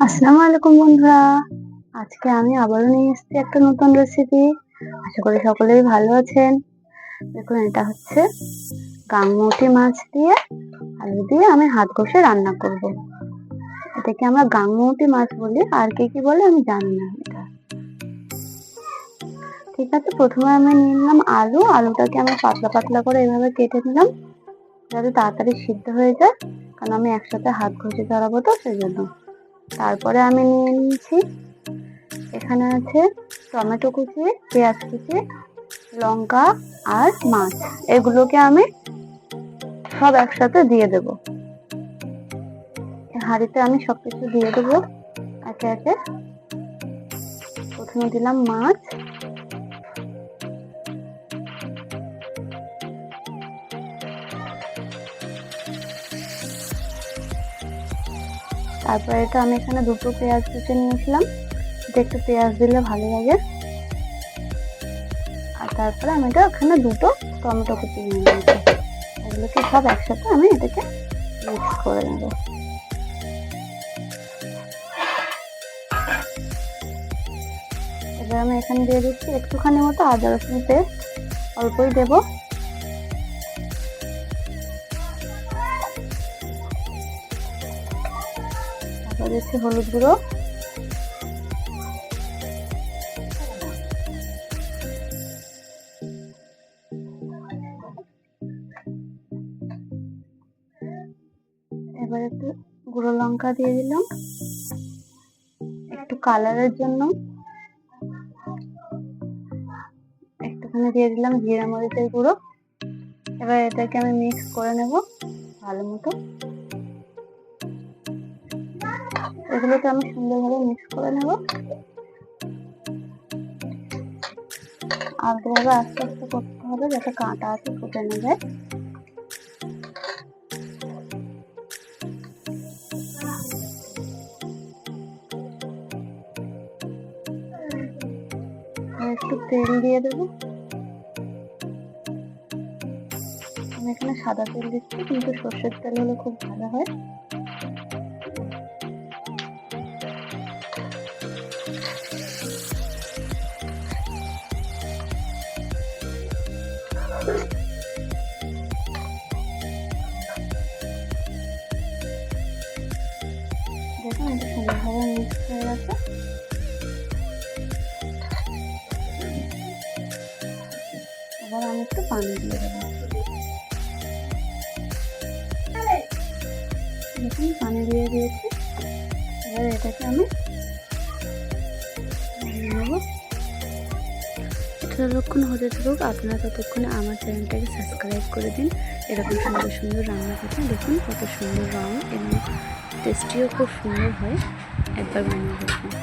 আসসালামু আলাইকুম বন্ধুরা। আজকে আমি আবারও নিয়ে এসেছি একটা নতুন রেসিপি। আশা করি সকলেই ভালো আছেন। দেখুন, এটা হচ্ছে গাংমতি মাছ দিয়ে আলু দিয়ে আমি হাত ঘষে রান্না করব। এটাকে আমরা গাংমতি মাছ বলি, আর কি বলে আমি জানি না এটা। ঠিক আছে, প্রথমে আমি নিয়ে নিলাম আলুটাকে আমি পাতলা পাতলা করে এভাবে কেটে নিলাম, যাতে তাড়াতাড়ি সিদ্ধ হয়ে যায়, কারণ আমি একসাথে হাত ঘষে ধরাবো তো সেই জন্য। তারপরে আমি নিয়ে নিয়েছি, এখানে আছে টমেটো কুচি, পেঁয়াজ কুচি, লঙ্কা আর মাছ। এগুলোকে আমি সব একসাথে দিয়ে দেব। হাঁড়িতে আমি সবকিছু দিয়ে দেবো একে একে। প্রথমে দিলাম মাছ, তারপরে এটা আমি এখানে দুটো পেঁয়াজ কুচি নিয়েছিলাম, এটা একটু পেঁয়াজ দিলে ভালো লাগে। আর তারপরে আমি এটা এখানে দুটো টমেটো কুচি নিয়ে নিয়েছি। এগুলোকে সব একসাথে আমি এটাকে মিক্স করে নেব। এবার আমি এখানে দিয়ে দিচ্ছি একটুখানি মতো আদা রসুন পেস্ট, অল্পই দেব। তারপর দিচ্ছি হলুদ গুঁড়ো, এবার একটু গুঁড়ো লঙ্কা দিয়ে দিলাম একটু কালারের জন্য। একটুখানি দিয়ে দিলাম জিরা মরিচের গুঁড়ো। এবার এটাকে আমি মিক্স করে নেব ভালো মতো। এগুলোকে আমি সুন্দরভাবে মিক্স করে নেব। আলতোভাবে আস্তে আস্তে করতে হবে, যাতে কাঁটা আছে ফুটে না যায়। একটু তেল দিয়ে দেবো। আমি এখানে সাদা তেল দিচ্ছি, কিন্তু সর্ষের তেল হলে খুব ভালো হয়। দেখুন, এটা সুন্দরভাবে মিক্স হয়ে গেছে। এবার আমি একটু পানি দিয়ে দেবো। দেখুন, পানি দিয়ে দিয়েছি। এবার এটাকে আমি নেব। যতক্ষণ হতে থাকুক, আপনারা ততক্ষণে আমার চ্যানেলটাকে সাবস্ক্রাইব করে দিন। এরকম সুন্দর সুন্দর রান্না করতে দেখুন কত সুন্দর রং এবং টেস্টিও খুব সুন্দর হয়। একবার বানিয়ে দেখুন।